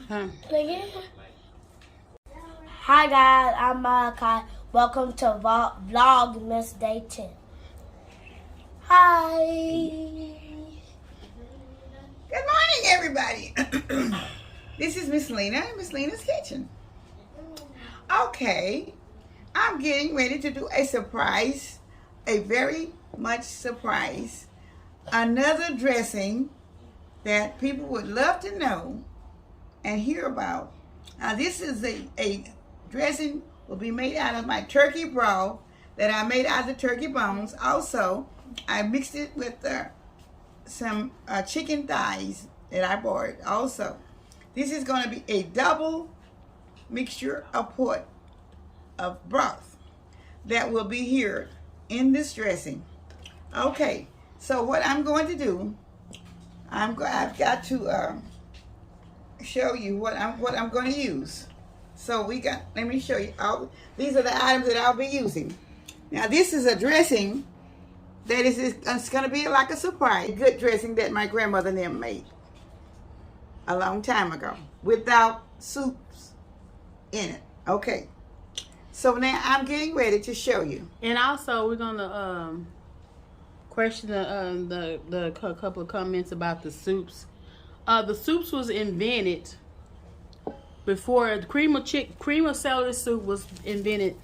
Huh. Hi guys, I'm Malachi. Welcome to Vlogmas Day 10. Hi. Good morning, everybody. This is Miss Lena in Miss Lena's kitchen. Okay, I'm getting ready to do a surprise, a very much surprise. Another dressing that people would love to know and hear about. Now, this is a dressing will be made out of my turkey broth that I made out of the turkey bones. Also, I mixed it with some chicken thighs that I bought. Also, this is going to be a double mixture of pot of broth that will be here in this dressing. Okay, so what I'm going to do, I've got to show you what I'm going to use. So let me show you. These are the items that I'll be using. Now, this is a dressing that it's going to be like a surprise. A good dressing that my grandmother and them made a long time ago without soups in it. Okay. So now I'm getting ready to show you. And also, we're going to question the couple of comments about the soups. The soups was invented before the cream of celery soup was invented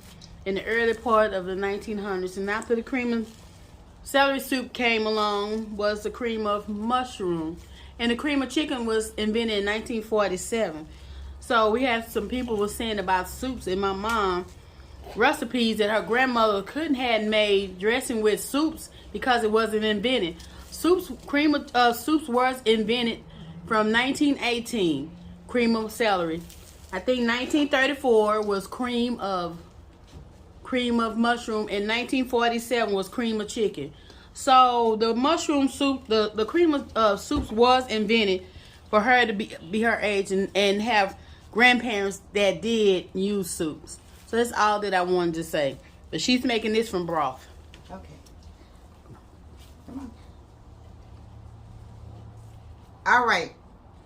in the early part of the 1900s, and after the cream of celery soup came along was the cream of mushroom, and the cream of chicken was invented in 1947. So we had some people were saying about soups, and my mom recipes that her grandmother couldn't have made dressing with soups because it wasn't invented. Cream of soups was invented from 1918. Cream of celery. I think 1934 was cream of mushroom, and 1947 was cream of chicken. So the mushroom soup, the cream of soups was invented for her to be her age and have grandparents that did use soups. So that's all that I wanted to say. But she's making this from broth. Okay. Come on. All right.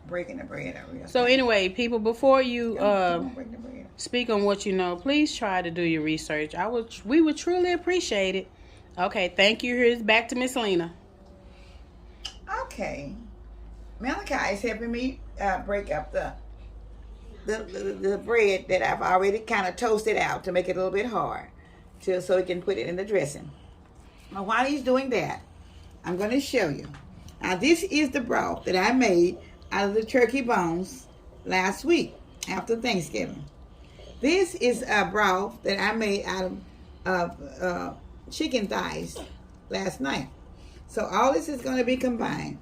Breaking the bread out. So anyway, people, before you break the bread. speak on what you know, please try to do your research. We would truly appreciate it. Okay, thank you. Here's back to Miss Lena. Okay. Malachi is helping me break up the bread that I've already kind of toasted out to make it a little bit hard, so we can put it in the dressing. Now, while he's doing that, I'm going to show you. Now, this is the broth that I made out of the turkey bones last week after Thanksgiving. This is a broth that I made out of chicken thighs last night. So all this is going to be combined.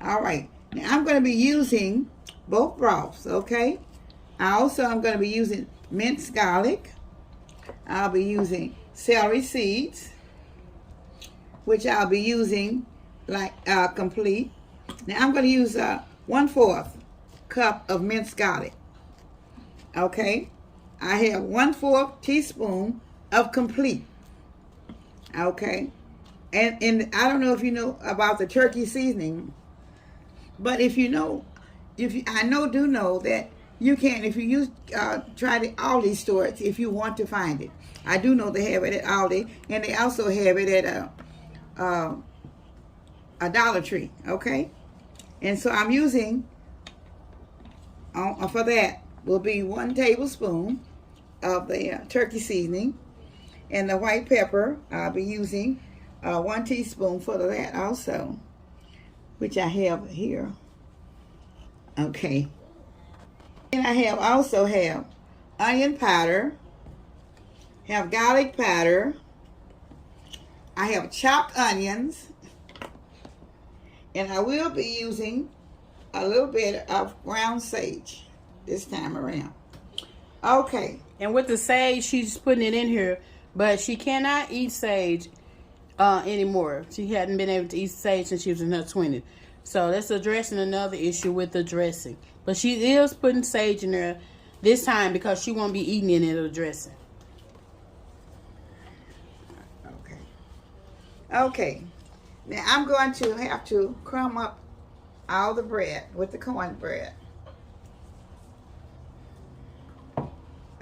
All right. Now I'm going to be using both broths, okay? I'm going to be using minced garlic. I'll be using celery seeds, which I'll be using like complete. Now I'm going to use 1/4 cup of minced garlic. Okay, I have 1/4 teaspoon of complete. Okay, and I don't know if you know about the turkey seasoning, but if you know, do know that you can, if you use try the Aldi stores if you want to find it. I do know they have it at Aldi, and they also have it at a Dollar Tree. Okay. And so I'm using, for that, will be 1 tablespoon of the turkey seasoning. And the white pepper, I'll be using 1 teaspoon for that also, which I have here. Okay. And I also have onion powder, have garlic powder, I have chopped onions, and I will be using a little bit of ground sage this time around. Okay. And with the sage, she's putting it in here, but she cannot eat sage anymore. She hadn't been able to eat sage since she was in her 20s. So that's addressing another issue with the dressing. But she is putting sage in there this time because she won't be eating it in the dressing. Okay. Okay. Now I'm going to have to crumb up all the bread with the cornbread.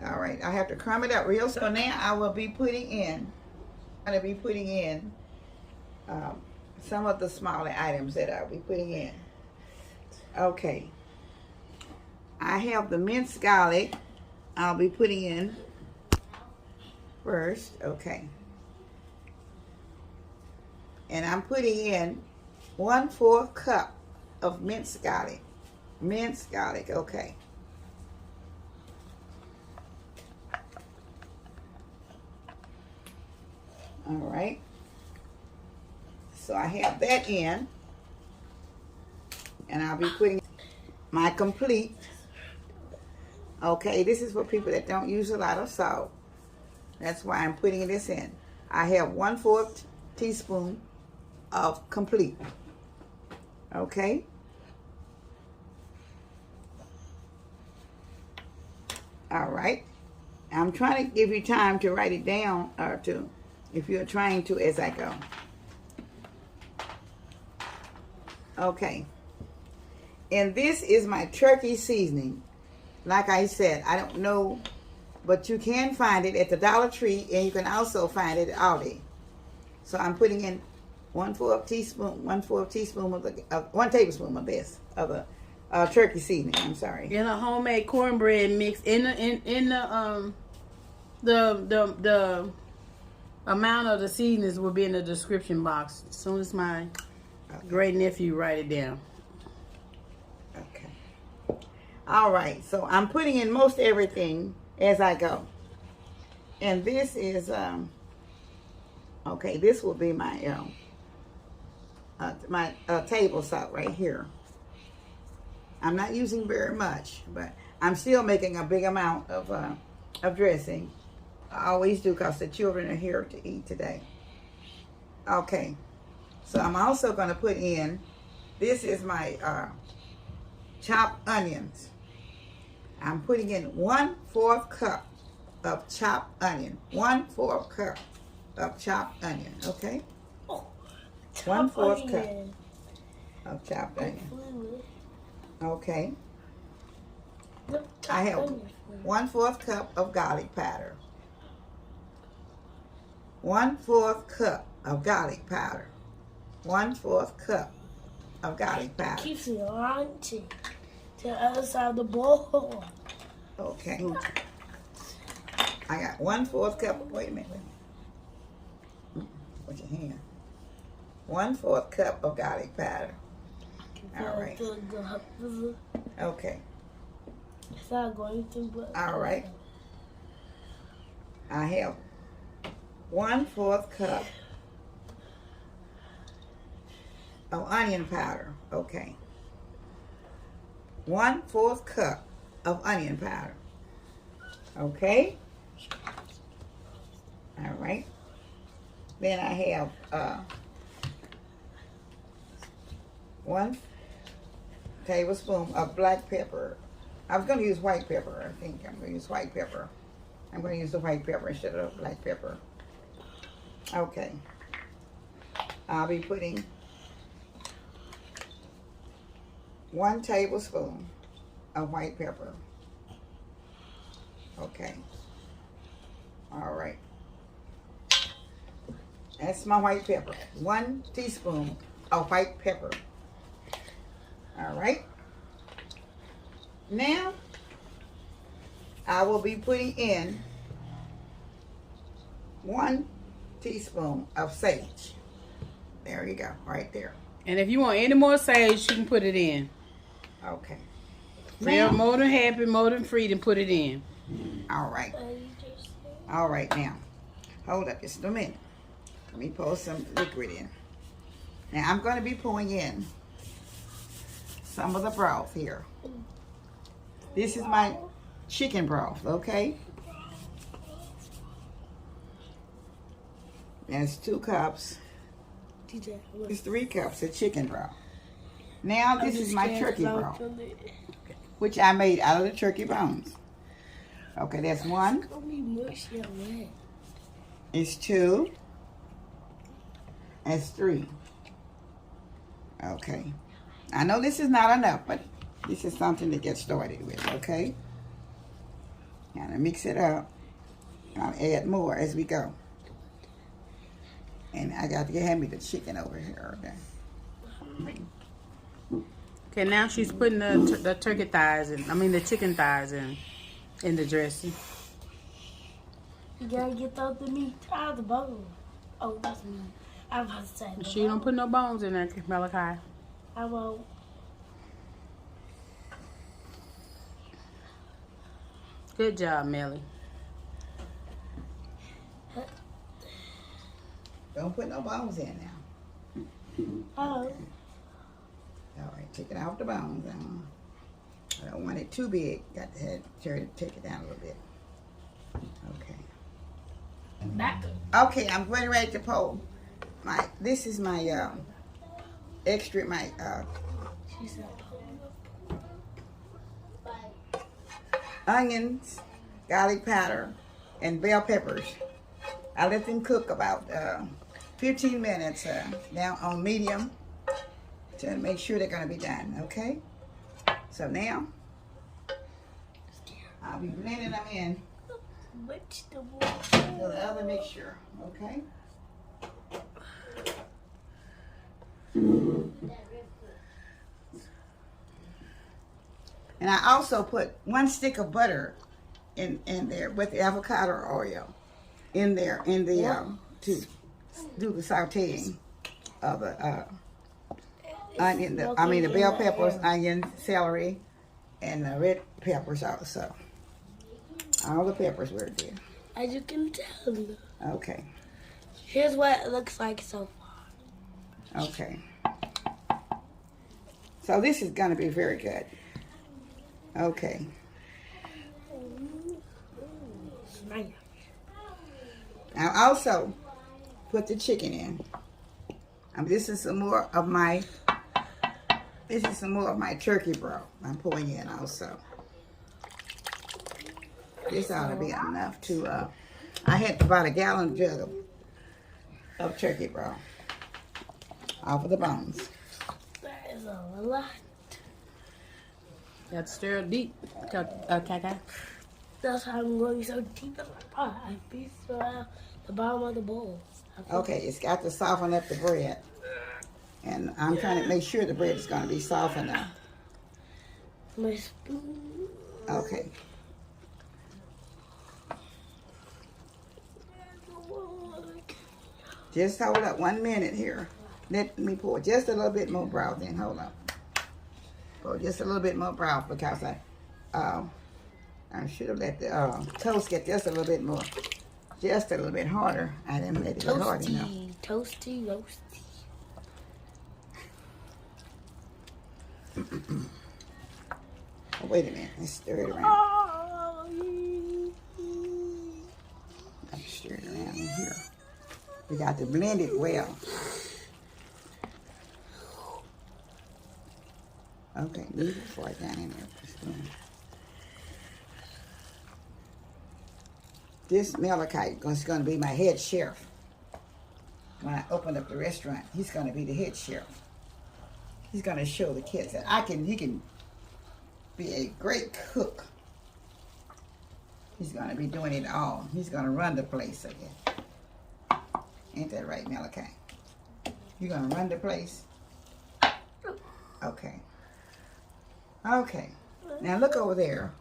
All right, I have to crumb it up real. So now I will be putting in. I'm going to be putting in some of the smaller items that I'll be putting in. Okay. I have the minced garlic. I'll be putting in first. Okay. And I'm putting in 1/4 cup of minced garlic. Minced garlic, okay. All right. So I have that in. And I'll be putting my complete. Okay, this is for people that don't use a lot of salt. That's why I'm putting this in. I have 1/4 teaspoon of complete. Okay. All right. I'm trying to give you time to write it down or to, if you're trying to, as I go. Okay. And this is my turkey seasoning. Like I said, I don't know, but you can find it at the Dollar Tree, and you can also find it at Aldi. So I'm putting in 1/4 teaspoon of the 1 tablespoon of this of the turkey seasoning. I'm sorry. In a homemade cornbread mix. The amount of the seasonings will be in the description box. As soon as my great nephew write it down. Okay. All right. So I'm putting in most everything as I go. And this is okay. This will be my table salt right here. I'm not using very much, but I'm still making a big amount of dressing. I always do because the children are here to eat today. Okay. So I'm also going to put in, this is my chopped onions. I'm putting in 1/4 cup of chopped onion. 1/4 cup of chopped onion, okay? 1/4 cup of chopped onion. Okay. I have 1/4 cup of garlic powder. 1/4 cup of garlic powder. 1/4 cup of garlic powder. Keeps me on to the other side of the bowl. Okay. I got 1/4 cup. Wait a minute. Put your hand. 1/4 cup of garlic powder. All right. Okay. It's not going to, but all right. I have 1/4 cup of onion powder. Okay. 1/4 cup of onion powder. Okay. All right. Then I have 1 tablespoon of black pepper. I was going to use white pepper. I think I'm going to use white pepper. I'm going to use the white pepper instead of black pepper. Okay. I'll be putting 1 tablespoon of white pepper. Okay. All right. That's my white pepper. 1 teaspoon of white pepper. All right. Now, I will be putting in 1 teaspoon of sage. There you go, right there. And if you want any more sage, you can put it in. Okay. Feel more than happy, more than free to put it in. All right. All right, now. Hold up just a minute. Let me pour some liquid in. Now, I'm going to be pouring in some of the broth here. This is my chicken broth, okay? That's 2 cups. It's 3 cups of chicken broth. Now, this is my turkey broth, which I made out of the turkey bones. Okay, that's 1. It's 2. That's 3. Okay. I know this is not enough, but this is something to get started with, okay? Kind of mix it up. I'll add more as we go. And I got to hand me the chicken over here. Okay. Okay, now she's putting the turkey thighs in. I mean the chicken thighs in the dressing. You gotta get the meat out of the bone. Oh, that's me. I was about to say. She don't put no bones in there, Malachi. I won't. Good job, Melly. Don't put no bones in now. Oh. All right, take it out the bones. I don't want it too big. Got to have Jerry take it down a little bit. Okay. Back. Okay, I'm getting ready to pull. This is my extra. She said, onions, garlic powder, and bell peppers. I let them cook about 15 minutes down on medium to make sure they're going to be done, okay? So now, I'll be blending them in to the other mixture, okay? And I also put 1 stick of butter in there with the avocado oil in there to do the sauteing of the onion. The bell peppers, onion, celery, and the red peppers also. All the peppers were there. as you can tell. Okay. Here's what it looks like so far. Okay. So this is going to be very good. Okay. I also put the chicken in. This is some more of my turkey broth I'm pulling in also. This ought to be enough to, I had about a gallon jug of turkey broth off of the bones. That is a lot. Got to stir it deep, Kaka. That's how I'm going so deep in my pot. I piece around the bottom of the bowl. Okay, it's got to soften up the bread. And I'm trying to make sure the bread is going to be soft enough. My spoon. Okay. Just hold up 1 minute here. Let me pour just a little bit more broth in. Hold up. Pour just a little bit more broth because I should have let the toast get just a little bit more, just a little bit harder. I didn't let it get hard enough. Toasty, roasty. Oh, wait a minute. Let's stir it around. Got to stir it around in here. We got to blend it well. Okay, leave it before I down in there. This Malachi is going to be my head chef. When I open up the restaurant, he's going to be the head chef. He's going to show the kids that he can be a great cook. He's going to be doing it all. He's going to run the place again. Ain't that right, Malachi? You're going to run the place? Okay. Okay. Now look over there.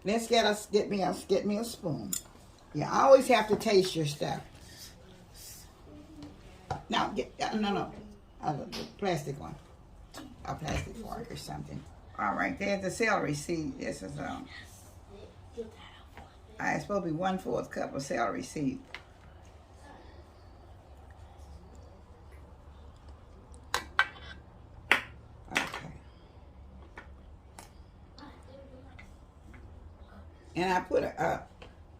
Let's get me a spoon. You always have to taste your stuff. Now, no. The plastic one. A plastic fork or something. All right, there's the celery seed. This is it's supposed to be 1/4 cup of celery seed. Okay. And I put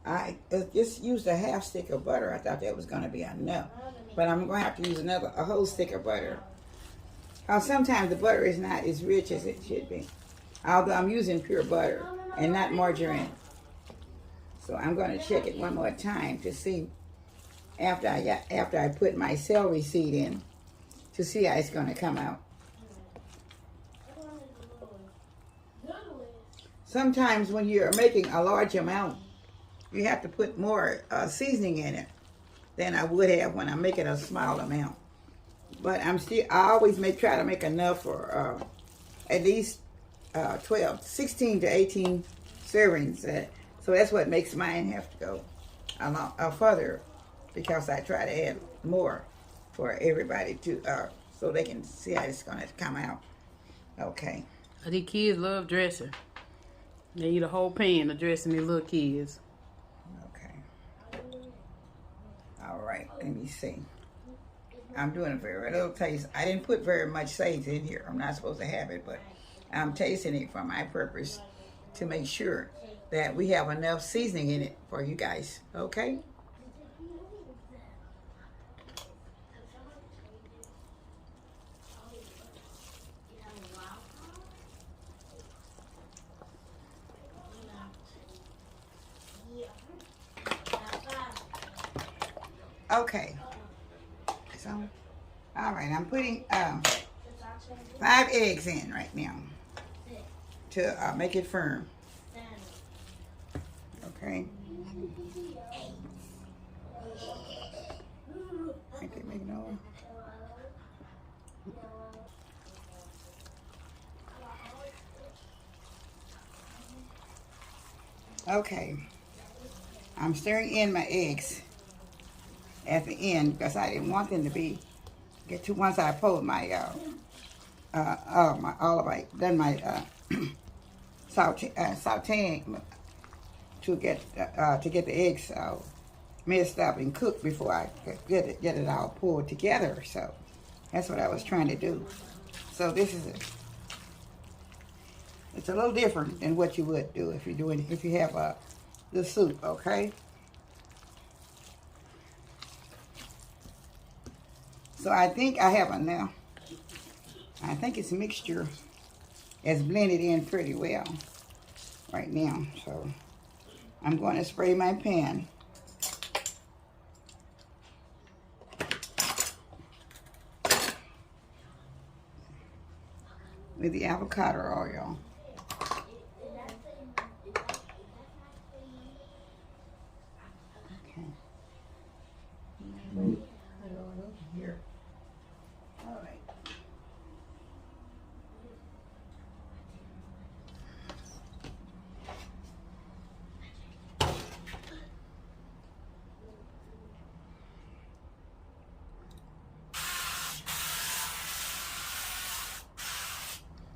I just used a 1/2 stick of butter. I thought that was going to be enough. But I'm going to have to use a whole stick of butter. Sometimes the butter is not as rich as it should be. Although I'm using pure butter and not margarine. So I'm going to check it one more time to see after I put my celery seed in to see how it's going to come out. sometimes when you're making a large amount, you have to put more seasoning in it than I would have when I'm making a small amount. But I always try to make enough for at least 16 to 18 servings. So that's what makes mine have to go a lot further, because I try to add more for everybody to so they can see how it's gonna come out. Okay. The kids love dressing. They eat a whole pan of dressing, these little kids. Okay. All right. Let me see. I'm doing a very little taste. I didn't put very much sage in here. I'm not supposed to have it, but I'm tasting it for my purpose to make sure that we have enough seasoning in it for you guys. Okay? Okay. So, all right, I'm putting 5 eggs in right now to make it firm. Okay. Make it over. Okay. I'm stirring in my eggs at the end because I didn't want them to get too. Once I pulled my my olive oil, done my sauteing to get the eggs mixed up and cooked before I get it all pulled together. So that's what I was trying to do. So this is it's a little different than what you would do if you have the soup. Okay. So I think I have enough. I think its mixture is blended in pretty well right now. So I'm going to spray my pan. With the avocado oil. Okay. Here. All right.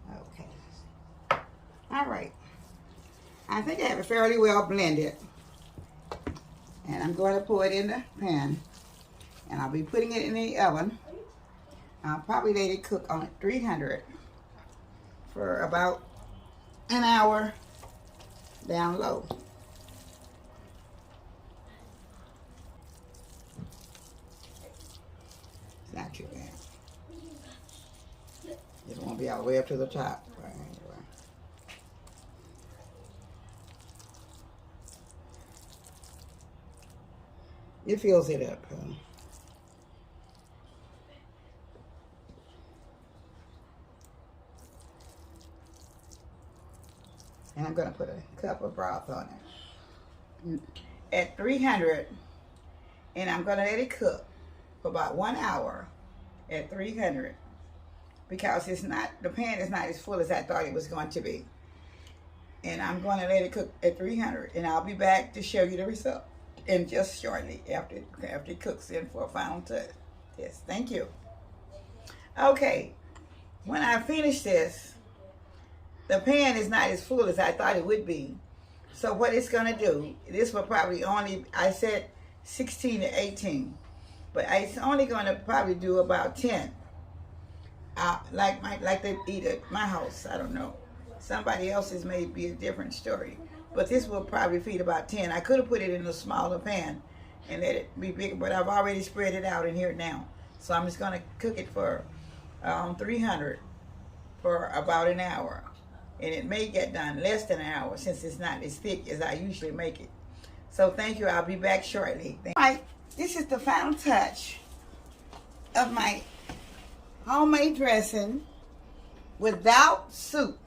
Okay. All right. I think I have it fairly well blended. And I'm going to pour it in the pan. And I'll be putting it in the oven. I'll probably let it cook on 300 for about an hour down low. It's not too bad. It won't be all the way up to the top. But anyway. It fills it up. And I'm going to put a cup of broth on it. At 300, and I'm going to let it cook for about 1 hour at 300 because the pan is not as full as I thought it was going to be. And I'm going to let it cook at 300, and I'll be back to show you the result. And just shortly after it cooks in for a final touch. Yes, thank you. Okay, when I finish this, the pan is not as full as I thought it would be. So what it's going to do, this will probably only, I said 16 to 18, but it's only going to probably do about 10. Like they eat at my house, I don't know. Somebody else's may be a different story. But this will probably feed about 10. I could have put it in a smaller pan and let it be bigger, but I've already spread it out in here now. So I'm just going to cook it for 300 for about an hour. And it may get done less than an hour since it's not as thick as I usually make it. So thank you. I'll be back shortly. This is the final touch of my homemade dressing without soup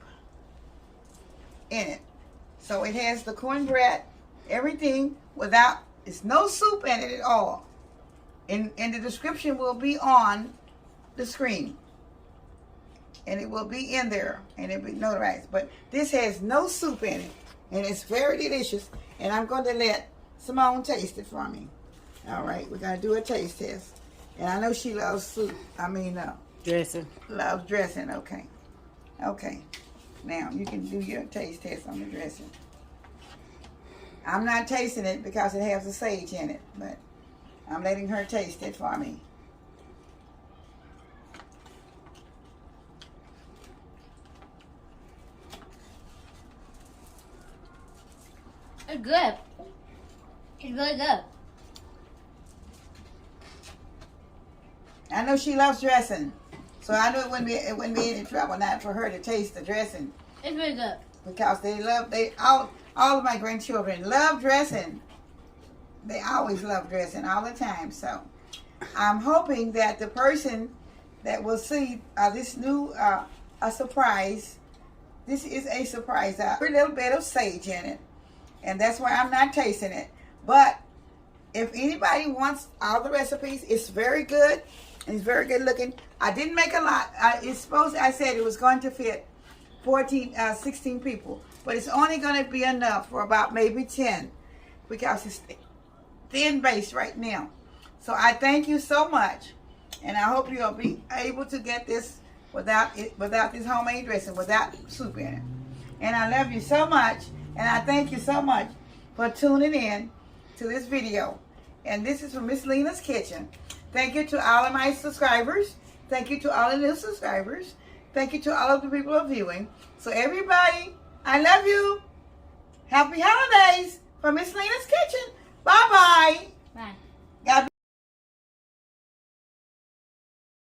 in it. So it has the cornbread, everything without, it's no soup in it at all. And the description will be on the screen. And it will be in there, and it will be notarized. But this has no soup in it, and it's very delicious. And I'm going to let Simone taste it for me. All right, we're going to do a taste test. And I know she loves soup. Dressing. Loves dressing. Okay. Okay. Now, you can do your taste test on the dressing. I'm not tasting it because it has the sage in it, but I'm letting her taste it for me. It's good. It's really good. I know she loves dressing, so I knew it wouldn't be any trouble not for her to taste the dressing. It's really good. Because all of my grandchildren love dressing. They always love dressing all the time. So I'm hoping that the person that will see this new a surprise. This is a surprise. A little bit of sage in it, and that's why I'm not tasting it. But if anybody wants all the recipes, it's very good. And it's very good looking. I didn't make a lot. I said it was going to fit 16 people. But it's only going to be enough for about maybe 10. Because it's thin base right now. So I thank you so much. And I hope you'll be able to get this without this homemade dressing, without soup in it. And I love you so much. And I thank you so much for tuning in to this video. And this is from Miss Lena's Kitchen. Thank you to all of my subscribers. Thank you to all the new subscribers. Thank you to all of the people who are viewing. So everybody, I love you. Happy holidays from Miss Lena's Kitchen.